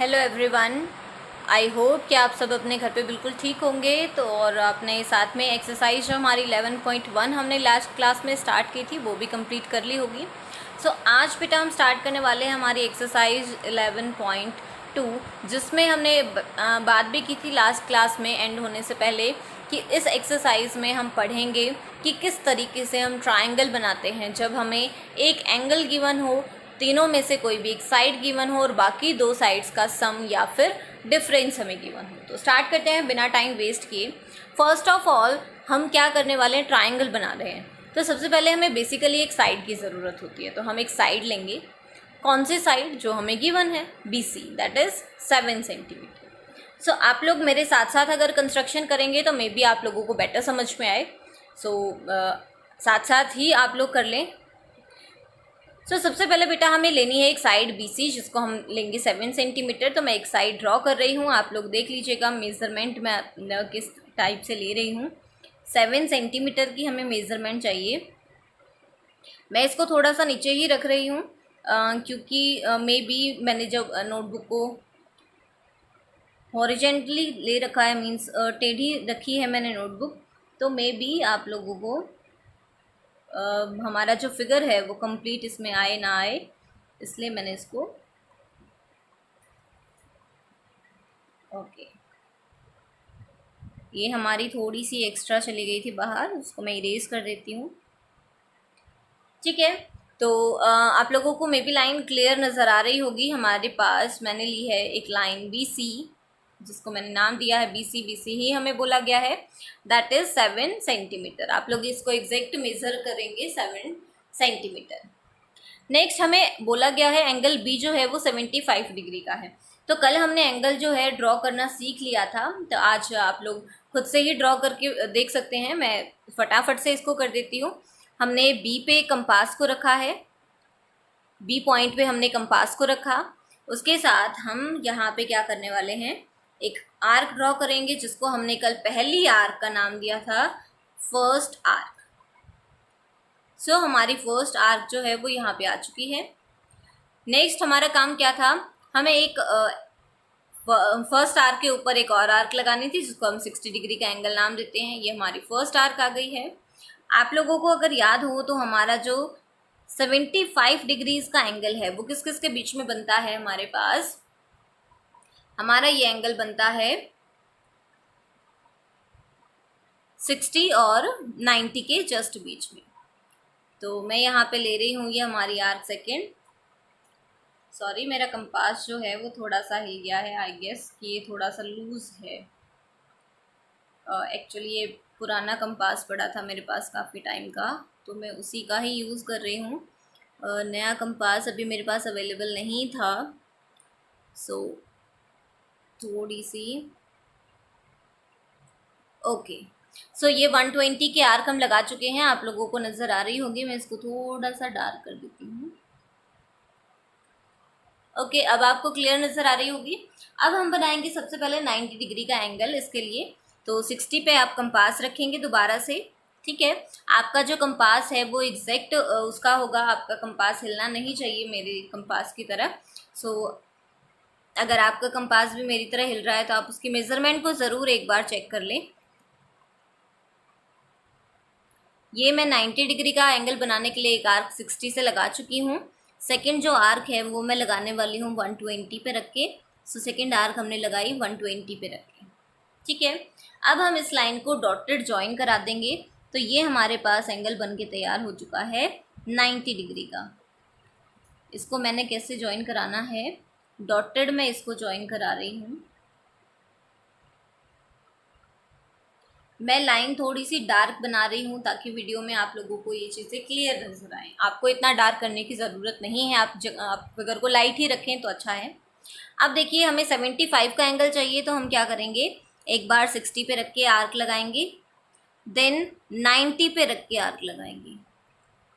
Hello everyone. I hope कि आप सब अपने घर पे बिल्कुल ठीक होंगे। तो और अपने साथ में एक्सरसाइज जो हमारी 11.1 हमने लास्ट क्लास में स्टार्ट की थी वो भी कंप्लीट कर ली होगी। सो आज बेटा हम स्टार्ट करने वाले हैं हमारी एक्सरसाइज 11.2, जिसमें हमने बात भी की थी लास्ट क्लास में एंड होने से पहले कि इस एक्सरसाइज में हम पढ़ेंगे कि किस तरीके से हम ट्रायंगल बनाते हैं जब हमें एक एंगल गिवन हो, तीनों में से कोई भी एक साइड गिवन हो और बाकी दो साइड्स का सम या फिर डिफरेंस हमें गिवन हो। तो स्टार्ट करते हैं बिना टाइम वेस्ट किए। फर्स्ट ऑफ ऑल हम क्या करने वाले हैं, ट्रायंगल बना रहे हैं। तो सबसे पहले हमें बेसिकली एक साइड की ज़रूरत होती है, तो हम एक साइड लेंगे। कौन सी साइड? जो हमें गिवन है, BC, दैट इज़ 7 सेंटीमीटर। सो आप लोग मेरे साथ साथ अगर कंस्ट्रक्शन करेंगे तो मे बी आप लोगों को बेटर समझ में आए। साथ साथ ही आप लोग कर लें। सबसे पहले बेटा हमें लेनी है एक साइड BC, जिसको हम लेंगे 7 सेंटीमीटर। तो मैं एक साइड ड्रॉ कर रही हूँ, आप लोग देख लीजिएगा मेज़रमेंट मैं किस टाइप से ले रही हूँ। 7 सेंटीमीटर की हमें मेज़रमेंट चाहिए। मैं इसको थोड़ा सा नीचे ही रख रही हूँ क्योंकि मे बी मैंने जब नोटबुक को हॉरिजेंटली ले रखा है, मीन्स टेढ़ी रखी है मैंने नोटबुक, तो मे बी आप लोगों को हमारा जो फिगर है वो कंप्लीट इसमें आए ना आए, इसलिए मैंने इसको ओके। ये हमारी थोड़ी सी एक्स्ट्रा चली गई थी बाहर, उसको मैं इरेज कर देती हूँ। ठीक है, तो आप लोगों को मे बी लाइन क्लियर नज़र आ रही होगी। हमारे पास मैंने ली है एक लाइन BC, जिसको मैंने नाम दिया है BC। BC ही हमें बोला गया है, दैट इज़ 7 सेंटीमीटर। आप लोग इसको एग्जैक्ट मेज़र करेंगे 7 सेंटीमीटर। नेक्स्ट हमें बोला गया है एंगल B जो है वो 75 डिग्री का है। तो कल हमने एंगल जो है ड्रॉ करना सीख लिया था, तो आज आप लोग खुद से ही ड्रॉ करके देख सकते हैं। मैं फटाफट से इसको कर देती हूँ। हमने B पे कंपास को रखा है, B पॉइंट पे हमने कंपास को रखा। उसके साथ हम यहाँ पे क्या करने वाले हैं, एक आर्क ड्रॉ करेंगे, जिसको हमने कल पहली आर्क का नाम दिया था फर्स्ट आर्क। हमारी फर्स्ट आर्क जो है वो यहाँ पे आ चुकी है। नेक्स्ट हमारा काम क्या था, हमें एक फर्स्ट आर्क के ऊपर एक और आर्क लगानी थी, जिसको हम 60 डिग्री का एंगल नाम देते हैं। ये हमारी फर्स्ट आर्क आ गई है। आप लोगों को अगर याद हो तो हमारा जो 75 डिग्रीज का एंगल है वो किस किस के बीच में बनता है, हमारे पास हमारा ये एंगल बनता है 60 और 90 के जस्ट बीच में। तो मैं यहाँ पे ले रही हूँ ये हमारी आर्क सेकेंड। सॉरी, मेरा कंपास जो है वो थोड़ा सा हिल गया है, आई गेस कि ये थोड़ा सा लूज़ है। एक्चुअली ये पुराना कंपास पड़ा था मेरे पास काफ़ी टाइम का, तो मैं उसी का ही यूज़ कर रही हूँ। नया कंपास अभी मेरे पास अवेलेबल नहीं था, थोड़ी सी ओके। ये 120 के आर्क हम लगा चुके हैं, आप लोगों को नज़र आ रही होगी। मैं इसको थोड़ा सा डार्क कर देती हूँ। ओके, अब आपको क्लियर नज़र आ रही होगी। अब हम बनाएंगे सबसे पहले 90 डिग्री का एंगल। इसके लिए तो 60 पे आप कंपास रखेंगे दोबारा से। ठीक है, आपका जो कंपास है वो एग्जैक्ट उसका होगा, आपका कंपास हिलना नहीं चाहिए मेरे कंपास की तरह। अगर आपका कंपास भी मेरी तरह हिल रहा है तो आप उसकी मेज़रमेंट को ज़रूर एक बार चेक कर लें। ये मैं 90 डिग्री का एंगल बनाने के लिए एक आर्क 60 से लगा चुकी हूँ। सेकंड जो आर्क है वो मैं लगाने वाली हूँ 120 पे रख के। सेकंड आर्क हमने लगाई 120 पे रख के। ठीक है, अब हम इस लाइन को डॉटेड जॉइन करा देंगे। तो ये हमारे पास एंगल बन के तैयार हो चुका है 90 डिग्री का। इसको मैंने कैसे जॉइन कराना है, डॉटेड में इसको जॉइन करा रही हूँ। मैं लाइन थोड़ी सी डार्क बना रही हूँ ताकि वीडियो में आप लोगों को ये चीज़ें क्लियर नजर आएँ। आपको इतना डार्क करने की ज़रूरत नहीं है, आप फिगर को लाइट ही रखें तो अच्छा है। अब देखिए, हमें 75 का एंगल चाहिए, तो हम क्या करेंगे, एक बार 60 पे रख के आर्क लगाएंगे, देन 90 पे रख के आर्क लगाएंगे,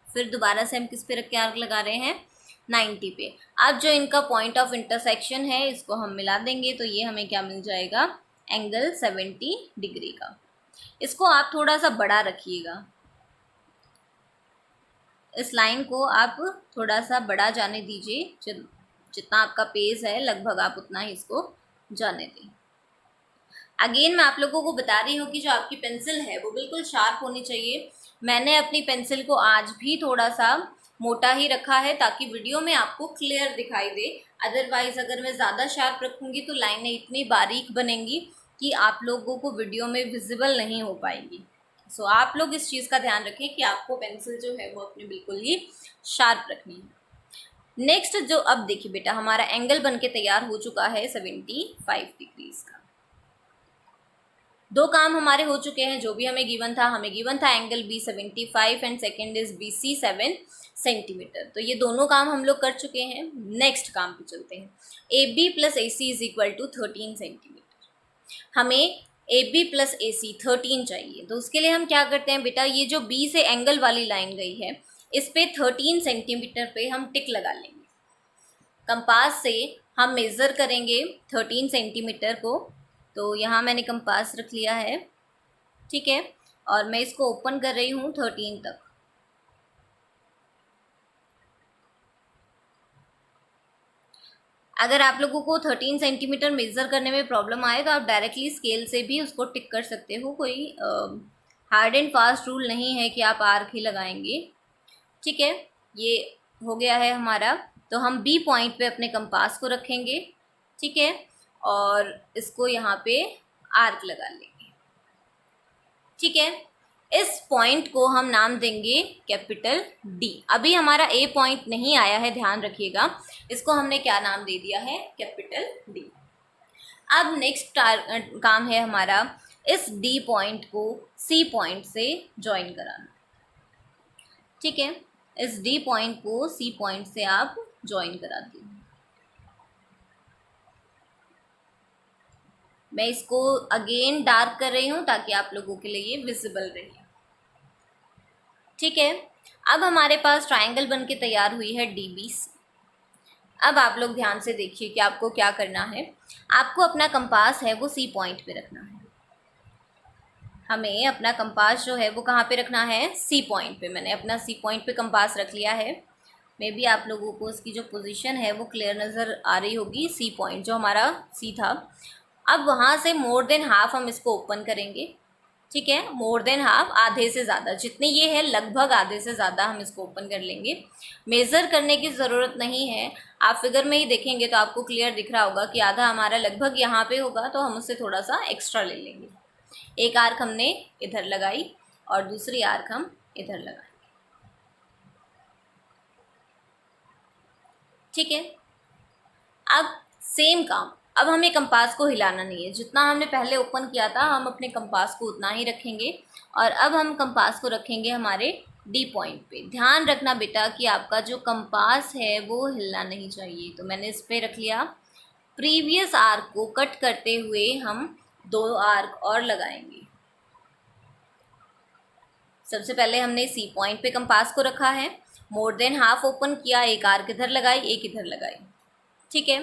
फिर दोबारा से हम किस पे रख के आर्क लगा रहे हैं, 90 पे। अब जो इनका पॉइंट ऑफ इंटरसेक्शन है इसको हम मिला देंगे, तो ये हमें क्या मिल जाएगा, एंगल 70 डिग्री का। इसको आप थोड़ा सा बड़ा रखिएगा, इस लाइन को आप थोड़ा सा बड़ा जाने दीजिए जितना आपका पेज है लगभग आप उतना ही इसको जाने दें। अगेन मैं आप लोगों को बता रही हूँ कि जो आपकी पेंसिल है वो बिल्कुल शार्प होनी चाहिए। मैंने अपनी पेंसिल को आज भी थोड़ा सा मोटा ही रखा है ताकि वीडियो में आपको क्लियर दिखाई दे। अदरवाइज अगर मैं ज़्यादा शार्प रखूँगी तो लाइनें इतनी बारीक बनेंगी कि आप लोगों को वीडियो में विजिबल नहीं हो पाएंगी। सो आप लोग इस चीज़ का ध्यान रखें कि आपको पेंसिल जो है वो अपनी बिल्कुल ही शार्प रखनी है। नेक्स्ट जो अब देखिए बेटा हमारा एंगल बन के तैयार हो चुका है 75 डिग्रीज का। दो काम हमारे हो चुके हैं, जो भी हमें गिवन था angle B 75 and second is B C 7 centimetre. तो ये दोनों काम हम लोग कर चुके हैं। नेक्स्ट काम पे चलते हैं। A B plus A C is equal to 13 centimetre. हमें ए बी प्लस ए सी 13 चाहिए, तो उसके लिए हम क्या करते हैं बेटा, ये जो बी से एंगल वाली लाइन गई है इस पे 13 सेंटीमीटर पे हम टिक लगा लेंगे। कंपास से हम मेज़र करेंगे 13 सेंटीमीटर को। तो यहाँ मैंने कंपास रख लिया है, ठीक है, और मैं इसको ओपन कर रही हूँ 13 तक। अगर आप लोगों को 13 सेंटीमीटर मेज़र करने में प्रॉब्लम आए तो आप डायरेक्टली स्केल से भी उसको टिक कर सकते हो। कोई हार्ड एंड फास्ट रूल नहीं है कि आप आर्क ही लगाएंगे, ठीक है। ये हो गया है हमारा। तो हम बी पॉइंट पे अपने कंपास को रखेंगे, ठीक है, और इसको यहाँ पे आर्क लगा लेंगे, ठीक है। इस पॉइंट को हम नाम देंगे कैपिटल डी। अभी हमारा ए पॉइंट नहीं आया है, ध्यान रखिएगा। इसको हमने क्या नाम दे दिया है, कैपिटल डी। अब नेक्स्ट काम है हमारा इस डी पॉइंट को सी पॉइंट से ज्वाइन कराना, ठीक है। इस डी पॉइंट को सी पॉइंट से आप ज्वाइन करा दीजिए। मैं इसको अगेन डार्क कर रही हूँ ताकि आप लोगों के लिए ये विजिबल रहे, ठीक है। अब हमारे पास ट्रायंगल बन के तैयार हुई है DBC। अब आप लोग ध्यान से देखिए कि आपको क्या करना है। आपको अपना कंपास है वो सी पॉइंट पे रखना है। हमें अपना कंपास जो है वो कहाँ पे रखना है, सी पॉइंट पे। मैंने अपना सी पॉइंट पे कंपास रख लिया है। मे बी आप लोगों को इसकी जो पोजीशन है वो क्लियर नज़र आ रही होगी। सी पॉइंट जो हमारा सी था, अब वहाँ से मोर देन हाफ हम इसको ओपन करेंगे, ठीक है। मोर देन हाफ, आधे से ज़्यादा, जितनी ये है लगभग आधे से ज़्यादा हम इसको ओपन कर लेंगे। मेज़र करने की ज़रूरत नहीं है, आप फिगर में ही देखेंगे तो आपको क्लियर दिख रहा होगा कि आधा हमारा लगभग यहाँ पे होगा, तो हम उससे थोड़ा सा एक्स्ट्रा ले लेंगे। एक आर्क हमने इधर लगाई और दूसरी आर्क हम इधर लगाएंगे, ठीक है। अब सेम काम, अब हमें कंपास को हिलाना नहीं है। जितना हमने पहले ओपन किया था हम अपने कंपास को उतना ही रखेंगे, और अब हम कंपास को रखेंगे हमारे डी पॉइंट पे। ध्यान रखना बेटा कि आपका जो कंपास है वो हिलना नहीं चाहिए। तो मैंने इस पे रख लिया। प्रीवियस आर्क को कट करते हुए हम 2 आर्क और लगाएंगे। सबसे पहले हमने सी पॉइंट पे कंपास को रखा है, मोर देन हाफ ओपन किया, एक आर्क इधर लगाई, एक इधर लगाई, ठीक है।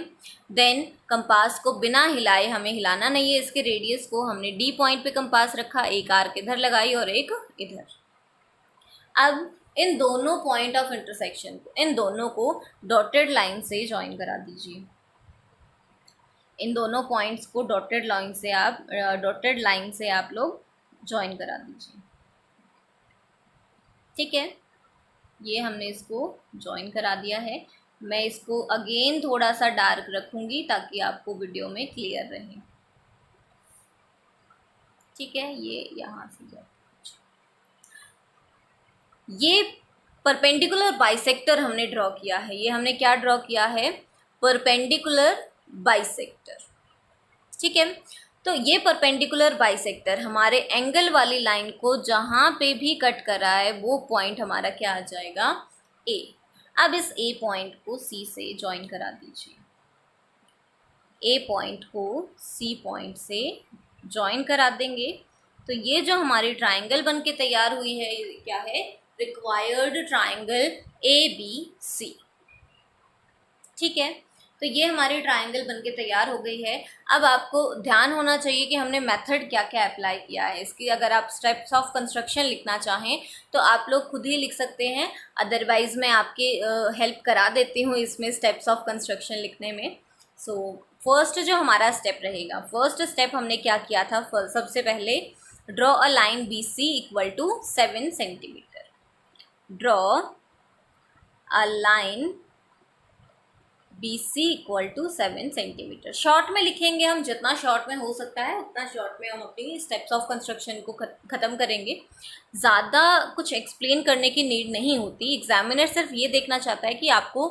देन कंपास को बिना हिलाए, हमें हिलाना नहीं है इसके रेडियस को, हमने डी पॉइंट पे कंपास रखा, एक आर्क इधर लगाई और एक इधर। अब इन दोनों पॉइंट ऑफ इंटरसेक्शन को, इन दोनों को डॉटेड लाइन से ज्वाइन करा दीजिए। इन दोनों पॉइंट्स को डॉटेड लाइन से आप लोग ज्वाइन करा दीजिए, ठीक है। ये हमने इसको ज्वाइन करा दिया है। मैं इसको अगेन थोड़ा सा डार्क रखूँगी ताकि आपको वीडियो में क्लियर रहे, ठीक है। ये यहाँ से जाए, ये परपेंडिकुलर बाइसेक्टर हमने ड्रॉ किया है। ये हमने क्या ड्रॉ किया है, परपेंडिकुलर बाइसेक्टर, ठीक है। तो ये परपेंडिकुलर बाइसेक्टर हमारे एंगल वाली लाइन को जहाँ पे भी कट करा है वो पॉइंट हमारा क्या आ जाएगा, ए। अब इस ए पॉइंट को सी से ज्वाइन करा दीजिए। ए पॉइंट को सी पॉइंट से ज्वाइन करा देंगे। तो ये जो हमारी ट्रायंगल बन के तैयार हुई है, ये क्या है, रिक्वायर्ड ट्रायंगल ABC, ठीक है। तो ये हमारी ट्राइंगल बनके तैयार हो गई है। अब आपको ध्यान होना चाहिए कि हमने मेथड क्या क्या अप्लाई किया है इसकी। अगर आप स्टेप्स ऑफ कंस्ट्रक्शन लिखना चाहें तो आप लोग खुद ही लिख सकते हैं, अदरवाइज़ मैं आपकी हेल्प करा देती हूँ इसमें स्टेप्स ऑफ कंस्ट्रक्शन लिखने में। सो फर्स्ट जो हमारा स्टेप रहेगा, फर्स्ट स्टेप हमने क्या किया था, सबसे पहले draw a line B C equal to 7 centimetre. Draw a line B C equal to 7 centimetre. Short में लिखेंगे हम, जितना शॉर्ट में हो सकता है उतना शॉर्ट में हम अपनी स्टेप्स ऑफ कंस्ट्रक्शन को ख़त्म करेंगे। ज़्यादा कुछ एक्सप्लेन करने की नीड नहीं होती। एग्जामिनर सिर्फ ये देखना चाहता है कि आपको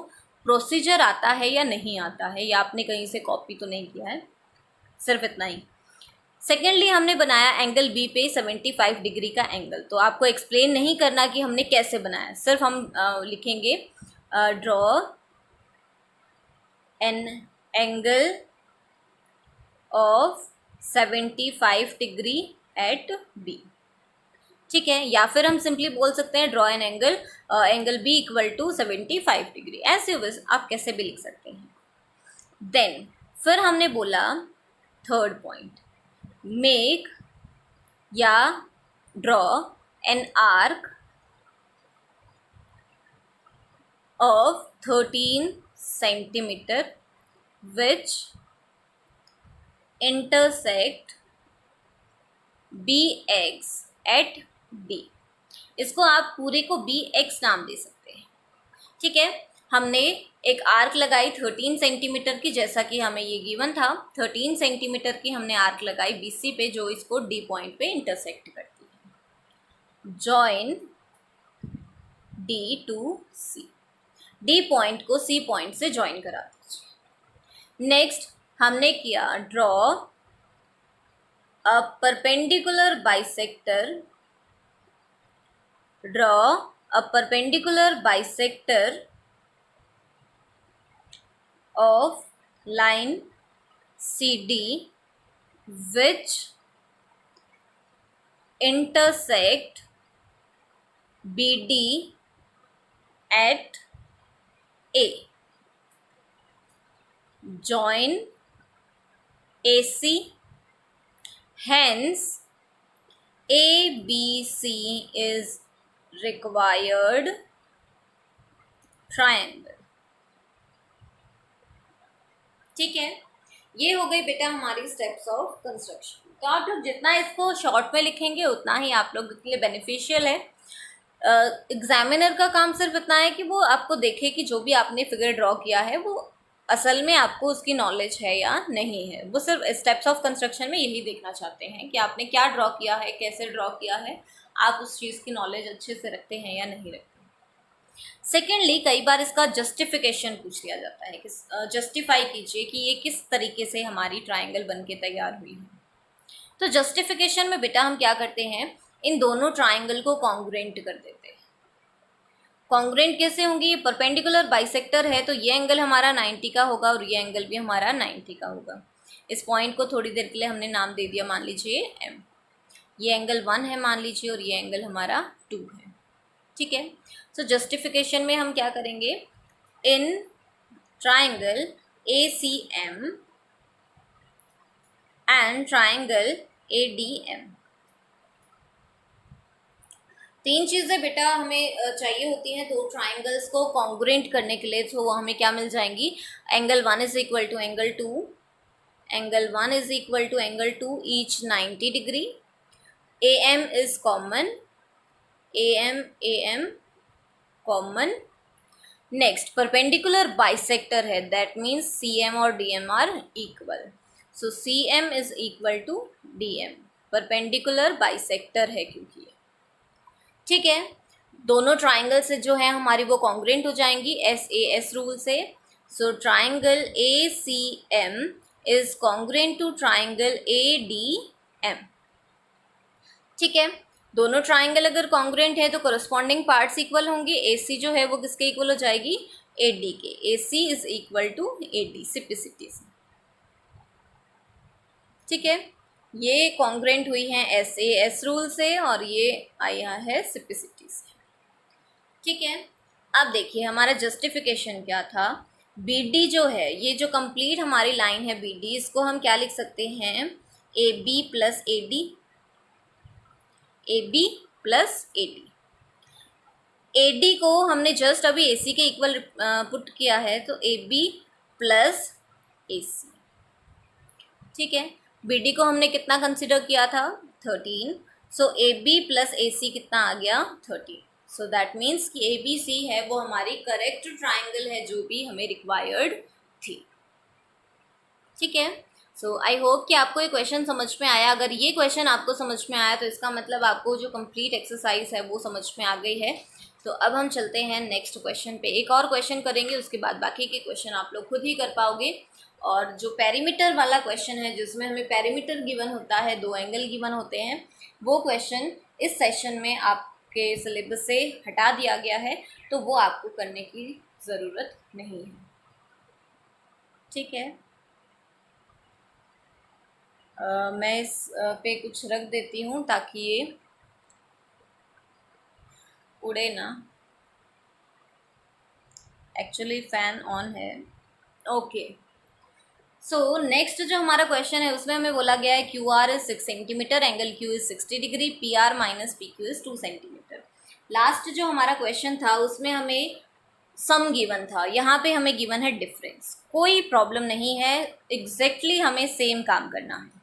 प्रोसीजर आता है या नहीं आता है, या आपने कहीं से कॉपी तो नहीं किया है, सिर्फ इतना ही। सेकेंडली हमने बनाया एंगल बी पे 75 डिग्री का एंगल। तो आपको एक्सप्लेन नहीं करना कि हमने कैसे बनाया, सिर्फ हम लिखेंगे draw an angle of 75 degree at B। ठीक है, या फिर हम सिंपली बोल सकते हैं draw an angle B equal to 75 degree, ऐसे आप कैसे भी लिख सकते हैं। देन फिर हमने बोला थर्ड पॉइंट, मेक या draw an arc of 13 centimeter which intersect BX at D। इसको आप पूरे को BX नाम दे सकते हैं। ठीक है, हमने एक आर्क लगाई 13 सेंटीमीटर की, जैसा कि हमें ये गिवन था। 13 सेंटीमीटर की हमने आर्क लगाई BC पे, जो इसको D पॉइंट पे इंटरसेक्ट करती है। Join D to C, D point को C पॉइंट से ज्वाइन करा दीजिए। नेक्स्ट हमने किया draw a perpendicular bisector, draw a perpendicular bisector of line CD which intersect BD at A। join AC, hence ABC is required triangle। ठीक है, ये हो गई बेटा हमारी स्टेप्स ऑफ कंस्ट्रक्शन। तो आप लोग जितना इसको शॉर्ट में लिखेंगे उतना ही आप लोग के लिए बेनिफिशियल है। एग्जामिनर का काम सिर्फ इतना है कि वो आपको देखे कि जो भी आपने फिगर ड्रॉ किया है वो असल में आपको उसकी नॉलेज है या नहीं है। वो सिर्फ स्टेप्स ऑफ कंस्ट्रक्शन में यही देखना चाहते हैं कि आपने क्या ड्रॉ किया है, कैसे ड्रॉ किया है, आप उस चीज़ की नॉलेज अच्छे से रखते हैं या नहीं रखते। सेकेंडली कई बार इसका जस्टिफिकेशन पूछ लिया जाता है कि जस्टिफाई कीजिए कि ये किस तरीके से हमारी ट्राइंगल बन के तैयार हुई है। तो जस्टिफिकेशन में बेटा हम क्या करते हैं, इन दोनों ट्राइंगल को कॉन्ग्रुएंट कर देते हैं। कॉन्ग्रुएंट कैसे होंगी, ये परपेंडिकुलर बाइसेक्टर है तो ये एंगल हमारा 90 का होगा और ये एंगल भी हमारा 90 का होगा। इस पॉइंट को थोड़ी देर के लिए हमने नाम दे दिया, मान लीजिए M। ये एंगल 1 है मान लीजिए और ये एंगल हमारा 2 है। ठीक है, सो जस्टिफिकेशन में हम क्या करेंगे, in triangle ACM and triangle ADM, तीन चीज़ें बेटा हमें चाहिए होती हैं दो ट्राइंगल्स को कॉन्ग्रुएंट करने के लिए। तो वो हमें क्या मिल जाएंगी, angle 1 is equal to angle 2, angle 1 is equal to angle 2 each 90 degree. AM is common, AM common. Next perpendicular bisector है, दैट मीन्स CM और DM are equal, so CM is equal to DM, perpendicular bisector है क्योंकि। ठीक है, दोनों triangle से जो है हमारी वो कॉन्ग्रुएंट हो जाएंगी SAS रूल से। So triangle ACM is congruent to triangle ADM। ठीक है, दोनों ट्राइंगल अगर कॉन्ग्रुएंट है तो कोरस्पॉन्डिंग पार्ट्स इक्वल होंगे। AC जो है वो किसके इक्वल हो जाएगी, AD के। AC is equal to AD simplicity से। ठीक है, ये कॉन्ग्रुएंट हुई हैं SAS रूल से और ये आया है सिम्प्लिसिटी से। ठीक है, अब देखिए हमारा जस्टिफिकेशन क्या था, बी डी जो है, ये जो कंप्लीट हमारी लाइन है बी डी, इसको हम क्या लिख सकते हैं, A B plus A D, A B plus A D. A D को हमने जस्ट अभी ए सी के इक्वल पुट किया है, तो ए बी प्लस ए सी, ठीक है। बी डी को हमने कितना कंसिडर किया था, 13, सो ए बी प्लस ए सी कितना आ गया, 13। सो दैट मीन्स कि ए बी सी है वो हमारी करेक्ट ट्राइंगल है जो भी हमें रिक्वायर्ड थी, ठीक है। सो आई होप कि आपको ये क्वेश्चन समझ में आया। अगर ये क्वेश्चन आपको समझ में आया तो इसका मतलब आपको जो कंप्लीट एक्सरसाइज है वो समझ में आ गई है। तो अब हम चलते हैं नेक्स्ट क्वेश्चन पे, एक और क्वेश्चन करेंगे, उसके बाद बाकी के क्वेश्चन आप लोग खुद ही कर पाओगे। और जो पेरीमीटर वाला क्वेश्चन है, जिसमें हमें पेरीमीटर गिवन होता है, 2 एंगल गिवन होते हैं, वो क्वेश्चन इस सेशन में आपके सिलेबस से हटा दिया गया है, तो वो आपको करने की ज़रूरत नहीं है, ठीक है। मैं इस पे कुछ रख देती हूँ ताकि ये उड़े ना। एक्चुअली फ़ैन ऑन है, ओके। सो नेक्स्ट जो हमारा क्वेश्चन है उसमें हमें बोला गया है Q R is 6 centimetre, angle Q is 60 degree, P R minus P Q is 2 centimetre. Last जो हमारा क्वेश्चन था उसमें हमें सम गिवन था, यहाँ पे हमें गिवन है डिफरेंस। कोई प्रॉब्लम नहीं है, एग्जैक्टली हमें सेम काम करना है।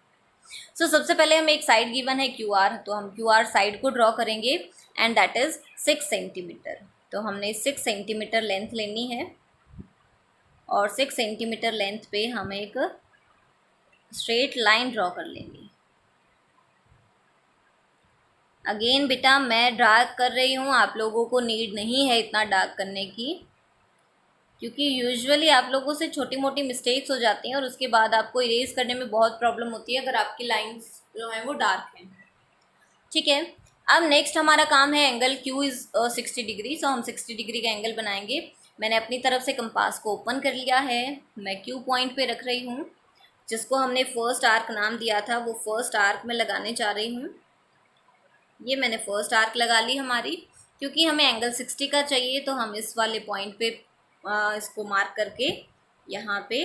सो सबसे पहले हमें एक साइड गिवन है क्यू आर, तो हम क्यू आर साइड को ड्रॉ करेंगे एंड दैट इज 6 सेंटीमीटर। तो हमने 6 सेंटीमीटर लेंथ लेनी है और 6 सेंटीमीटर लेंथ पे हम एक स्ट्रेट लाइन ड्रॉ कर लेंगे। अगेन बेटा मैं डार्क कर रही हूँ, आप लोगों को नीड नहीं है इतना डार्क करने की, क्योंकि यूजुअली आप लोगों से छोटी मोटी मिस्टेक्स हो जाती हैं और उसके बाद आपको इरेज करने में बहुत प्रॉब्लम होती है अगर आपकी लाइंस जो हैं वो डार्क हैं, ठीक है। अब नेक्स्ट हमारा काम है एंगल क्यू इज़ 60 डिग्री, सो हम 60 डिग्री का एंगल बनाएंगे। मैंने अपनी तरफ से कंपास को ओपन कर लिया है, मैं क्यू पॉइंट पे रख रही हूँ, जिसको हमने फर्स्ट आर्क नाम दिया था, वो फर्स्ट आर्क में लगाने जा रही हूँ। ये मैंने फर्स्ट आर्क लगा ली हमारी, क्योंकि हमें एंगल 60 का चाहिए, तो हम इस वाले पॉइंट पे इसको मार्क करके यहाँ पे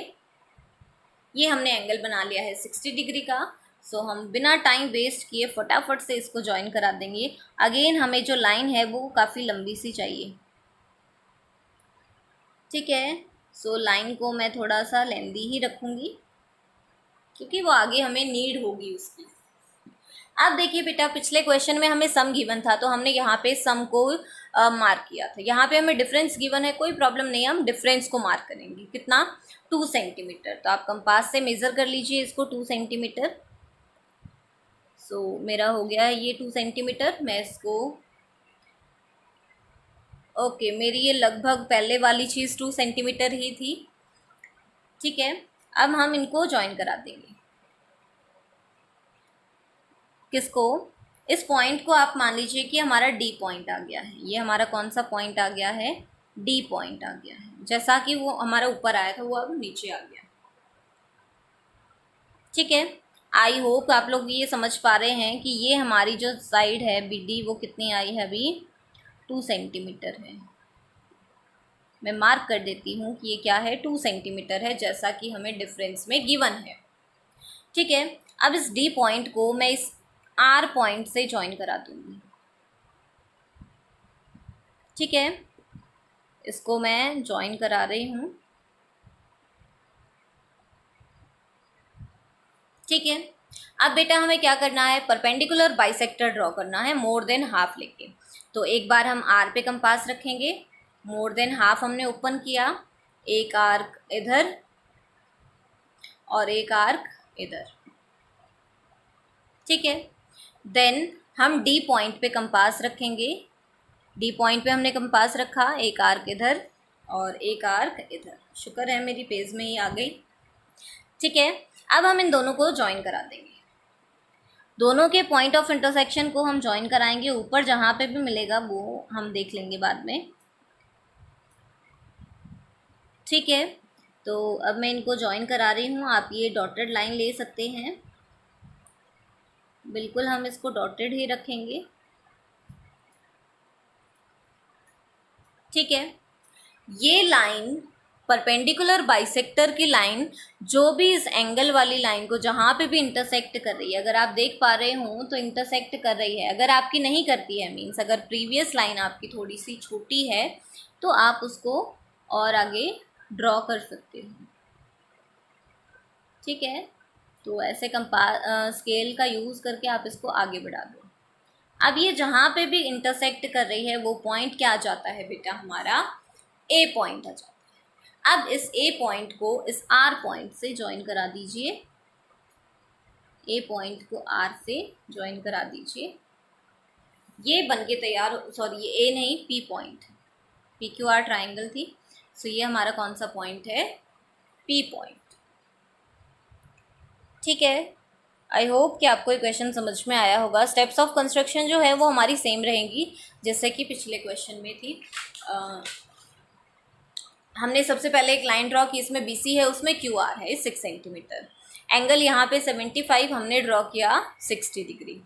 ये हमने एंगल बना लिया है 60 डिग्री का। सो हम बिना टाइम वेस्ट किए फटाफट से इसको ज्वाइन करा देंगे। अगेन हमें जो लाइन है वो काफ़ी लंबी सी चाहिए, ठीक है। सो लाइन को मैं थोड़ा सा लेंदी ही रखूँगी क्योंकि वो आगे हमें नीड होगी उसकी। अब देखिए बेटा, पिछले क्वेश्चन में हमें सम गिवन था, तो हमने यहाँ पे सम को मार्क किया था। यहाँ पे हमें डिफरेंस गिवन है, कोई प्रॉब्लम नहीं है, हम डिफरेंस को मार्क करेंगे। कितना, 2 सेंटीमीटर। तो आप कंपास से मेज़र कर लीजिए इसको 2 सेंटीमीटर। सो मेरा हो गया है ये 2 सेंटीमीटर। मैं इसको ओके, मेरी ये लगभग पहले वाली चीज़ 2 सेंटीमीटर ही थी, ठीक है। अब हम इनको ज्वाइन करा देंगे। किसको, इस पॉइंट को आप मान लीजिए कि हमारा डी पॉइंट आ गया है। ये हमारा कौन सा पॉइंट आ गया है, डी पॉइंट आ गया है। जैसा कि वो हमारा ऊपर आया था वो अब नीचे आ गया, ठीक है। आई होप आप लोग ये समझ पा रहे हैं कि ये हमारी जो साइड है बी डी वो कितनी आई है, अभी 2 सेंटीमीटर है। मैं मार्क कर देती हूँ कि ये क्या है, 2 सेंटीमीटर है, जैसा कि हमें डिफरेंस में गिवन है, ठीक है। अब इस डी पॉइंट को मैं इस आर पॉइंट से ज्वाइन करा दूंगी, ठीक है। इसको मैं ज्वाइन करा रही हूँ, ठीक है। अब बेटा हमें क्या करना है, परपेंडिकुलर बाइसेक्टर ड्रॉ करना है मोर देन हाफ लेके। तो एक बार हम आर पे कंपास रखेंगे, मोर देन हाफ हमने ओपन किया, एक आर्क इधर और एक आर्क इधर, ठीक है। देन हम डी पॉइंट पे कंपास रखेंगे, डी पॉइंट पे हमने कंपास रखा, एक आर्क इधर और एक आर्क इधर। शुक्र है मेरी पेज में ही आ गई, ठीक है। अब हम इन दोनों को ज्वाइन करा देंगे। दोनों के पॉइंट ऑफ इंटरसेक्शन को हम ज्वाइन कराएंगे, ऊपर जहाँ पे भी मिलेगा वो हम देख लेंगे बाद में, ठीक है। तो अब मैं इनको ज्वाइन करा रही हूँ, आप ये डॉटेड लाइन ले सकते हैं, बिल्कुल हम इसको डॉटेड ही रखेंगे, ठीक है। ये लाइन परपेंडिकुलर बाइसेक्टर की लाइन जो भी इस एंगल वाली लाइन को जहाँ पे भी इंटरसेक्ट कर रही है, अगर आप देख पा रहे हो तो इंटरसेक्ट कर रही है। अगर आपकी नहीं करती है, मीन्स अगर प्रीवियस लाइन आपकी थोड़ी सी छोटी है, तो आप उसको और आगे ड्रॉ कर सकते हो। ठीक है, तो ऐसे स्केल का यूज़ करके आप इसको आगे बढ़ा दो। अब ये जहाँ पे भी इंटरसेक्ट कर रही है वो पॉइंट क्या आ जाता है बेटा, हमारा ए पॉइंट आ जाता है। अब इस ए पॉइंट को इस आर पॉइंट से ज्वाइन करा दीजिए, ए पॉइंट को आर से ज्वाइन करा दीजिए। ये बनके तैयार, सॉरी ये ए नहीं, P point, P Q R triangle थी। सो ये हमारा कौन सा पॉइंट है, पी पॉइंट। ठीक है, आई होप कि आपको ये क्वेश्चन समझ में आया होगा। स्टेप्स ऑफ कंस्ट्रक्शन जो है वो हमारी सेम रहेंगी जैसे कि पिछले क्वेश्चन में थी। हमने सबसे पहले एक लाइन ड्रॉ की, इसमें BC है, उसमें QR है 6 सेंटीमीटर। एंगल यहाँ पे 75 हमने ड्रॉ किया 60 डिग्री।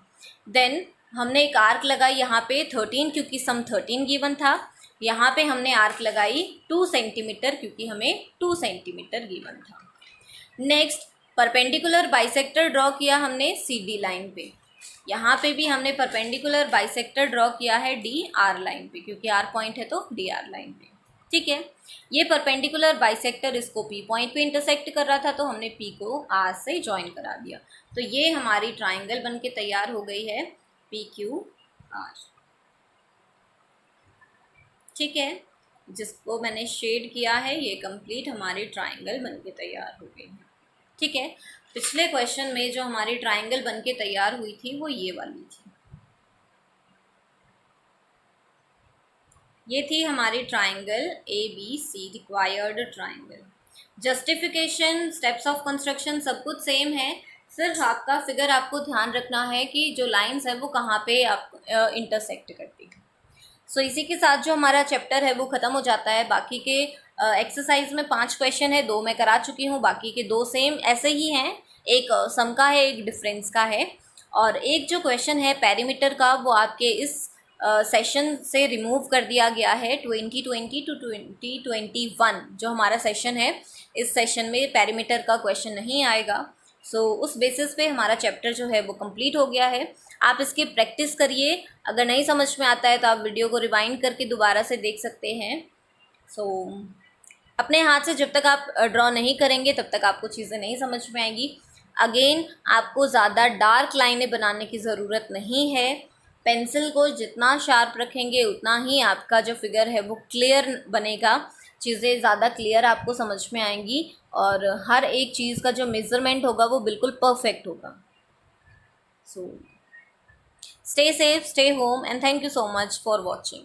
देन हमने एक आर्क लगाई यहाँ पे 13, क्योंकि सम 13 गिवन था। यहाँ पे हमने आर्क लगाई 2 सेंटीमीटर, क्योंकि हमें 2 सेंटीमीटर गिवन था। नेक्स्ट परपेंडिकुलर बाइसेक्टर ड्रॉ किया हमने CD लाइन पे। यहाँ पे भी हमने परपेंडिकुलर बाइसेक्टर ड्रॉ किया है DR लाइन पे, क्योंकि R पॉइंट है तो DR लाइन पे। ठीक है, ये परपेंडिकुलर बाइसेक्टर इसको P पॉइंट पे इंटरसेक्ट कर रहा था, तो हमने P को R से ज्वाइन करा दिया। तो ये हमारी ट्राइंगल बन के तैयार हो गई है PQR। ठीक है, जिसको मैंने शेड किया है, ये कंप्लीट हमारी ट्राइंगल बन के तैयार हो गई है। ठीक है, पिछले क्वेश्चन में जो हमारी ट्राइंगल बन के तैयार हुई थी वो ये वाली थी। ये थी हमारी triangle ABC required triangle. Justification, steps of construction सब कुछ सेम है, सिर्फ आपका फिगर आपको ध्यान रखना है कि जो लाइंस है वो कहाँ पे आप इंटरसेक्ट करती है। सो इसी के साथ जो हमारा चैप्टर है वो ख़त्म हो जाता है। बाकी के एक्सरसाइज में 5 क्वेश्चन है, 2 मैं करा चुकी हूँ, बाकी के 2 सेम ऐसे ही हैं, एक सम का है, एक डिफरेंस का है। और एक जो क्वेश्चन है पेरीमीटर का, वो आपके इस सेशन से रिमूव कर दिया गया है। 2020 टू 2021 जो हमारा सेशन है, इस सेशन में पेरीमीटर का क्वेश्चन नहीं आएगा। सो उस बेसिस पे हमारा चैप्टर जो है वो कंप्लीट हो गया है। आप इसकी प्रैक्टिस करिए, अगर नहीं समझ में आता है तो आप वीडियो को रिवाइंड करके दोबारा से देख सकते हैं। सो अपने हाथ से जब तक आप ड्रॉ नहीं करेंगे तब तक आपको चीज़ें नहीं समझ में आएंगी। अगेन आपको ज़्यादा डार्क लाइनें बनाने की ज़रूरत नहीं है। पेंसिल को जितना शार्प रखेंगे उतना ही आपका जो फिगर है वो क्लियर बनेगा, चीज़ें ज़्यादा क्लियर आपको समझ में आएंगी और हर एक चीज़ का जो मेज़रमेंट होगा वो बिल्कुल परफेक्ट होगा। So stay safe, stay home, and thank you so much for watching.